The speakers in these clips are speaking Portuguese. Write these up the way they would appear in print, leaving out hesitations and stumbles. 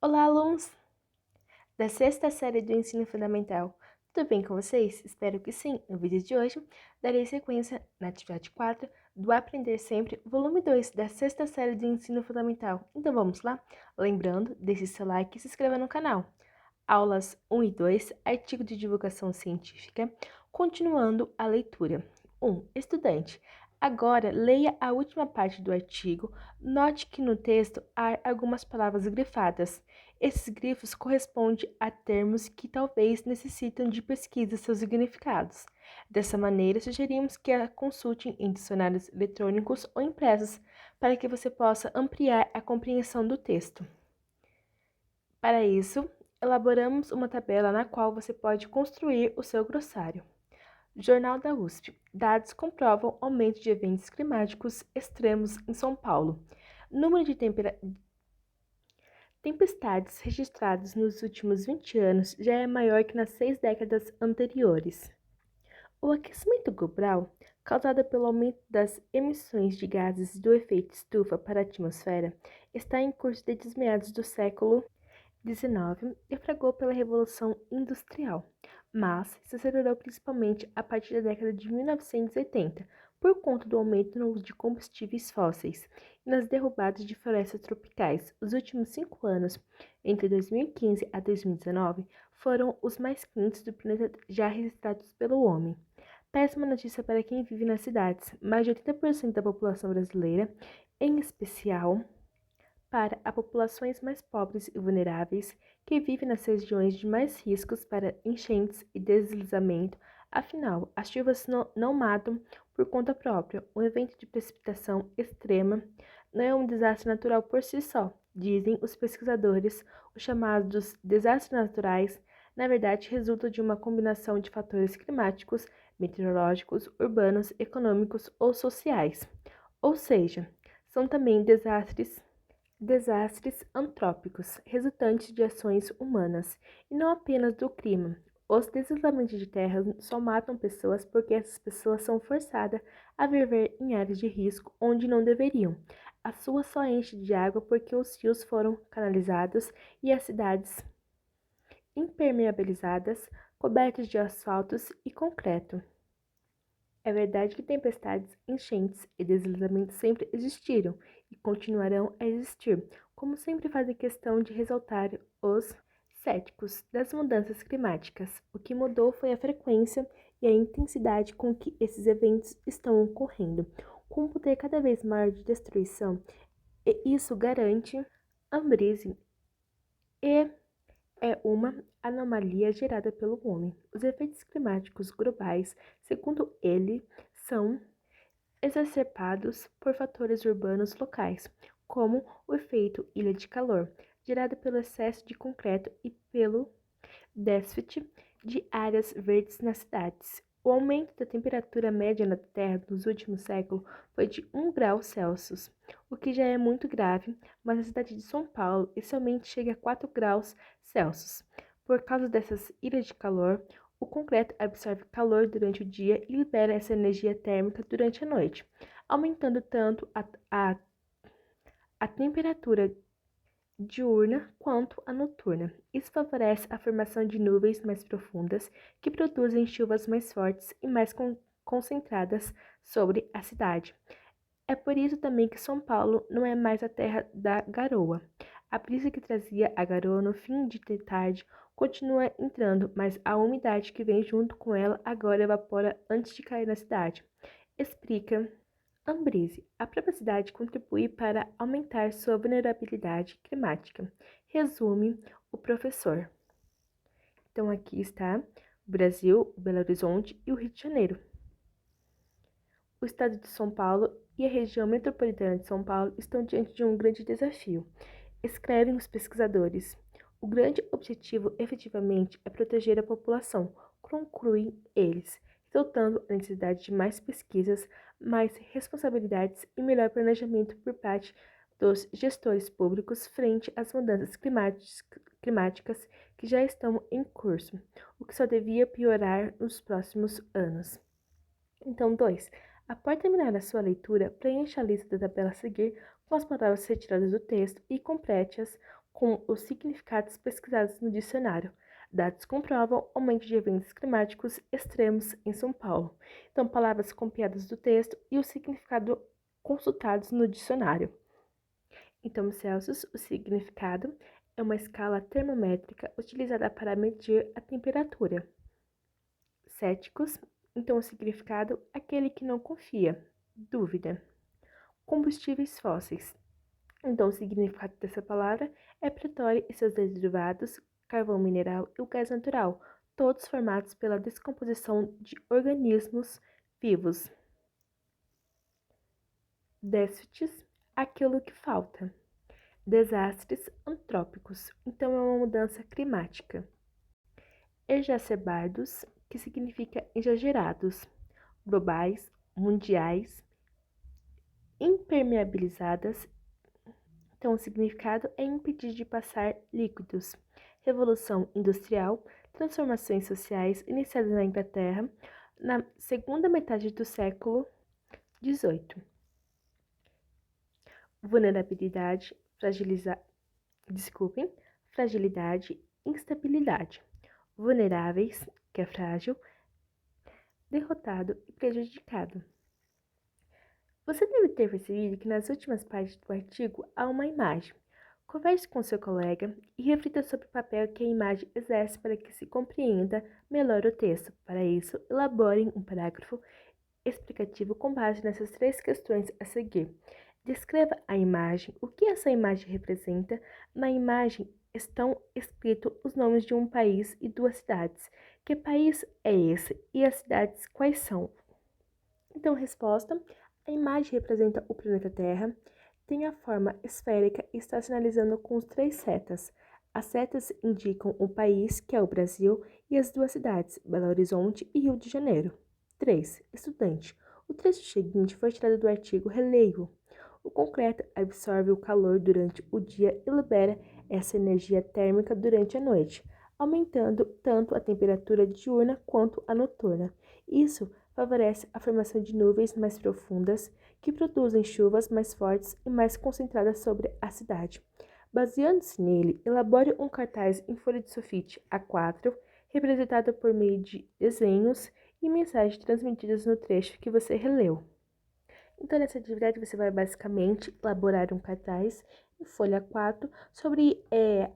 Olá, alunos da sexta série do ensino fundamental. Tudo bem com vocês? Espero que sim. No vídeo de hoje, darei sequência na atividade 4 do Aprender Sempre, volume 2 da sexta série do ensino fundamental. Então vamos lá? Lembrando, deixe seu like e se inscreva no canal. Aulas 1 e 2, artigo de divulgação científica. Continuando a leitura. 1. Estudante. Agora, leia a última parte do artigo. Note que no texto há algumas palavras grifadas. Esses grifos correspondem a termos que talvez necessitam de pesquisa seus significados. Dessa maneira, sugerimos que a consultem em dicionários eletrônicos ou impressos para que você possa ampliar a compreensão do texto. Para isso, elaboramos uma tabela na qual você pode construir o seu glossário. Jornal da USP. Dados comprovam aumento de eventos climáticos extremos em São Paulo. Número de tempestades registradas nos últimos 20 anos já é maior que nas 6 décadas anteriores. O aquecimento global, causado pelo aumento das emissões de gases do efeito estufa para a atmosfera, está em curso desde os meados do século XIX deflagrou pela Revolução Industrial, mas se acelerou principalmente a partir da década de 1980, por conta do aumento no uso de combustíveis fósseis e nas derrubadas de florestas tropicais. Os últimos 5 anos, entre 2015 a 2019, foram os mais quentes do planeta já registrados pelo homem. Péssima notícia para quem vive nas cidades. Mais de 80% da população brasileira, em especial para as populações mais pobres e vulneráveis que vivem nas regiões de mais riscos para enchentes e deslizamento. Afinal, as chuvas não matam por conta própria. Um evento de precipitação extrema não é um desastre natural por si só, dizem os pesquisadores. Os chamados desastres naturais, na verdade, resultam de uma combinação de fatores climáticos, meteorológicos, urbanos, econômicos ou sociais. Ou seja, são também desastres antrópicos, resultantes de ações humanas, e não apenas do clima. Os deslizamentos de terra só matam pessoas porque essas pessoas são forçadas a viver em áreas de risco onde não deveriam. A sua só enche de água porque os rios foram canalizados e as cidades impermeabilizadas, cobertas de asfaltos e concreto. É verdade que tempestades, enchentes e deslizamentos sempre existiram e continuarão a existir, como sempre fazem questão de ressaltar os céticos das mudanças climáticas. O que mudou foi a frequência e a intensidade com que esses eventos estão ocorrendo, com um poder cada vez maior de destruição, e isso garante Ambrise e é uma anomalia gerada pelo homem. Os efeitos climáticos globais, segundo ele, são exacerbados por fatores urbanos locais, como o efeito ilha de calor, gerado pelo excesso de concreto e pelo déficit de áreas verdes nas cidades. O aumento da temperatura média na Terra nos últimos séculos foi de 1 grau Celsius, o que já é muito grave, mas na cidade de São Paulo esse aumento chega a 4 graus Celsius. Por causa dessas ilhas de calor, o concreto absorve calor durante o dia e libera essa energia térmica durante a noite, aumentando tanto a temperatura diurna quanto a noturna. Isso favorece a formação de nuvens mais profundas, que produzem chuvas mais fortes e mais concentradas sobre a cidade. É por isso também que São Paulo não é mais a terra da garoa. A brisa que trazia a garoa no fim de tarde continua entrando, mas a umidade que vem junto com ela agora evapora antes de cair na cidade. Explica Ambrise. A própria cidade contribui para aumentar sua vulnerabilidade climática. Resume o professor. Então, aqui está o Brasil, o Belo Horizonte e o Rio de Janeiro. O estado de São Paulo e a região metropolitana de São Paulo estão diante de um grande desafio, escrevem os pesquisadores. O grande objetivo, efetivamente, é proteger a população, concluem eles, resultando a necessidade de mais pesquisas, mais responsabilidades e melhor planejamento por parte dos gestores públicos frente às mudanças climáticas que já estão em curso, o que só devia piorar nos próximos anos. Então, 2. Após terminar a sua leitura, preencha a lista da tabela a seguir com as palavras retiradas do texto e complete-as com os significados pesquisados no dicionário. Dados comprovam aumento de eventos climáticos extremos em São Paulo. Então, palavras copiadas do texto e o significado consultados no dicionário. Então, Celsius, o significado é uma escala termométrica utilizada para medir a temperatura. Céticos, então o significado, aquele que não confia, dúvida. Combustíveis fósseis, então o significado dessa palavra é petróleo e seus derivados, carvão mineral e o gás natural, todos formados pela descomposição de organismos vivos. Déficits, aquilo que falta. Desastres antrópicos, então é uma mudança climática. Exacerbados, que significa exagerados, globais, mundiais, impermeabilizadas. Então, o significado é impedir de passar líquidos. Revolução Industrial, transformações sociais iniciadas na Inglaterra na segunda metade do século XVIII. Vulnerabilidade, fragilidade, instabilidade. Vulneráveis, que é frágil, derrotado e prejudicado. Você deve ter percebido que nas últimas partes do artigo há uma imagem. Converse com seu colega e reflita sobre o papel que a imagem exerce para que se compreenda melhor o texto. Para isso, elaborem um parágrafo explicativo com base nessas 3 questões a seguir. Descreva a imagem, o que essa imagem representa. Na imagem estão escritos os nomes de um país e 2 cidades. Que país é esse e as cidades quais são? Então, resposta: a imagem representa o planeta Terra, tem a forma esférica e está sinalizando com os 3 setas. As setas indicam o país, que é o Brasil, e as 2 cidades, Belo Horizonte e Rio de Janeiro. 3. Estudante. O trecho seguinte foi tirado do artigo Releio. O concreto absorve o calor durante o dia e libera essa energia térmica durante a noite, aumentando tanto a temperatura diurna quanto a noturna. Isso favorece a formação de nuvens mais profundas, que produzem chuvas mais fortes e mais concentradas sobre a cidade. Baseando-se nele, elabore um cartaz em folha de sulfite A4, representado por meio de desenhos e mensagens transmitidas no trecho que você releu. Então, nessa atividade, você vai basicamente elaborar um cartaz em folha 4 sobre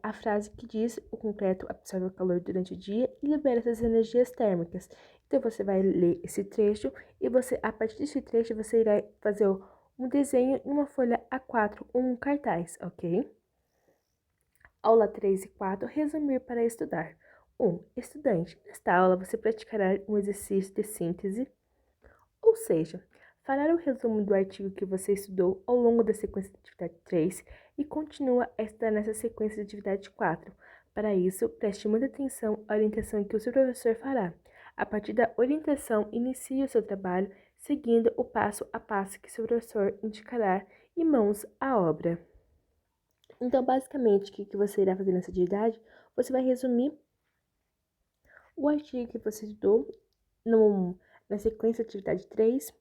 a frase que diz: o concreto absorve o calor durante o dia e libera essas energias térmicas. Então, você vai ler esse trecho e a partir desse trecho, você irá fazer um desenho em uma folha A4, um cartaz, ok? Aula 3 e 4, resumir para estudar. 1. Estudante, nesta aula você praticará um exercício de síntese, ou seja, fará o resumo do artigo que você estudou ao longo da sequência de atividade 3 e continua a estudar nessa sequência de atividade 4. Para isso, preste muita atenção à orientação que o seu professor fará. A partir da orientação, inicie o seu trabalho seguindo o passo a passo que seu professor indicará e mãos à obra. Então, basicamente, o que você irá fazer nessa atividade? Você vai resumir o artigo que você estudou na sequência de atividade 3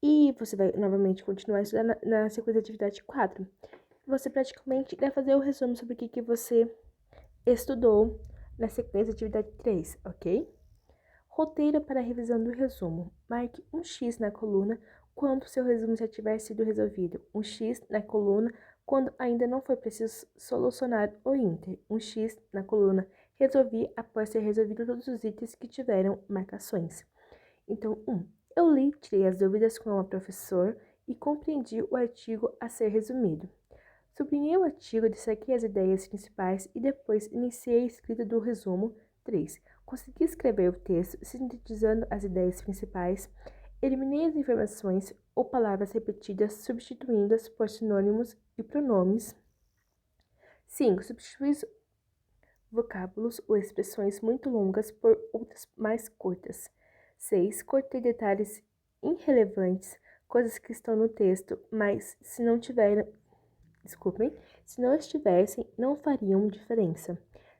e você vai novamente continuar a estudar na sequência de atividade 4. Você praticamente vai fazer o resumo sobre o que você estudou na sequência de atividade 3, ok? Roteiro para a revisão do resumo. Marque um X na coluna quando seu resumo já tiver sido resolvido. Um X na coluna quando ainda não foi preciso solucionar o ínter. Um X na coluna resolvi após ter resolvido todos os itens que tiveram marcações. Então, 1. Eu li, tirei as dúvidas com o professor e compreendi o artigo a ser resumido. Sublinhei o artigo, destaquei as ideias principais e depois iniciei a escrita do resumo. 3. Consegui escrever o texto, sintetizando as ideias principais. Eliminei as informações ou palavras repetidas, substituindo-as por sinônimos e pronomes. 5. Substituí vocábulos ou expressões muito longas por outras mais curtas. 6. Cortei detalhes irrelevantes, coisas que estão no texto, mas se não estivessem, não fariam diferença.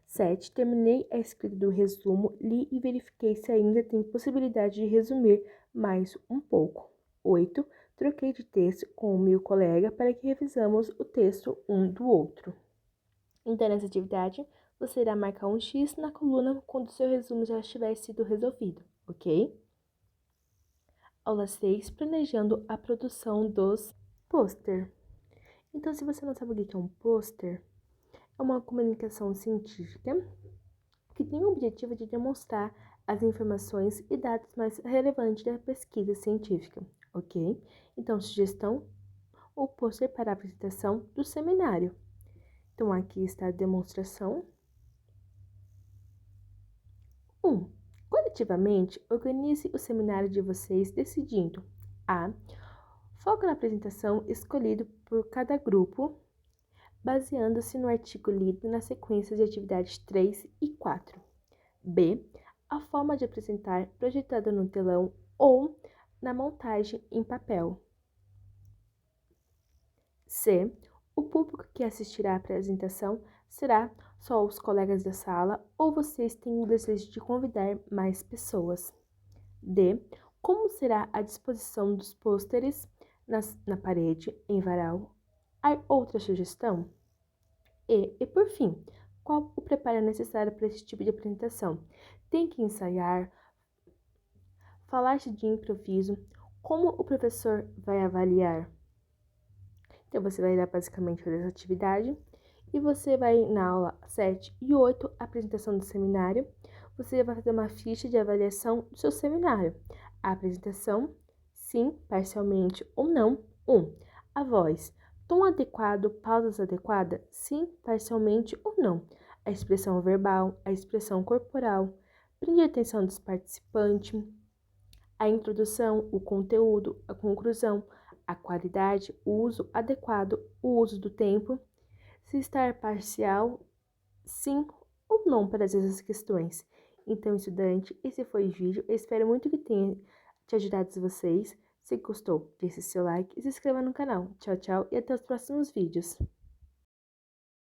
7. Terminei a escrita do resumo, li e verifiquei se ainda tem possibilidade de resumir mais um pouco. 8. Troquei de texto com o meu colega para que revisamos o texto um do outro. Então, nessa atividade, você irá marcar um X na coluna quando o seu resumo já tiver sido resolvido, ok? Aula 6, planejando a produção dos pôster. Então, se você não sabe o que é um pôster, é uma comunicação científica que tem o objetivo de demonstrar as informações e dados mais relevantes da pesquisa científica, ok? Então, sugestão, o pôster para a apresentação do seminário. Então, aqui está a demonstração. 1. Coletivamente, organize o seminário de vocês decidindo a. Foco na apresentação escolhido por cada grupo, baseando-se no artigo lido na sequência de atividades 3 e 4. B. A forma de apresentar projetada no telão ou na montagem em papel. C. O público que assistirá à apresentação será só os colegas da sala ou vocês têm o desejo de convidar mais pessoas. D. Como será a disposição dos pôsteres na parede, em varal? Há outra sugestão? E por fim, qual o preparo necessário para esse tipo de apresentação? Tem que ensaiar, falar-se de improviso, como o professor vai avaliar? Então, você vai dar basicamente fazer essa atividade e você vai na aula 7 e 8, apresentação do seminário, você vai fazer uma ficha de avaliação do seu seminário. A apresentação, sim, parcialmente ou não. 1. A voz. Tom adequado, pausas adequadas, sim, parcialmente ou não. A expressão verbal, a expressão corporal. Prende a atenção dos participantes. A introdução, o conteúdo, a conclusão, a qualidade, o uso adequado, o uso do tempo. Se estar parcial, sim ou não para essas questões. Então, estudante, esse foi o vídeo. Eu espero muito que tenha te ajudado vocês. Se gostou, deixe seu like e se inscreva no canal. Tchau, tchau e até os próximos vídeos.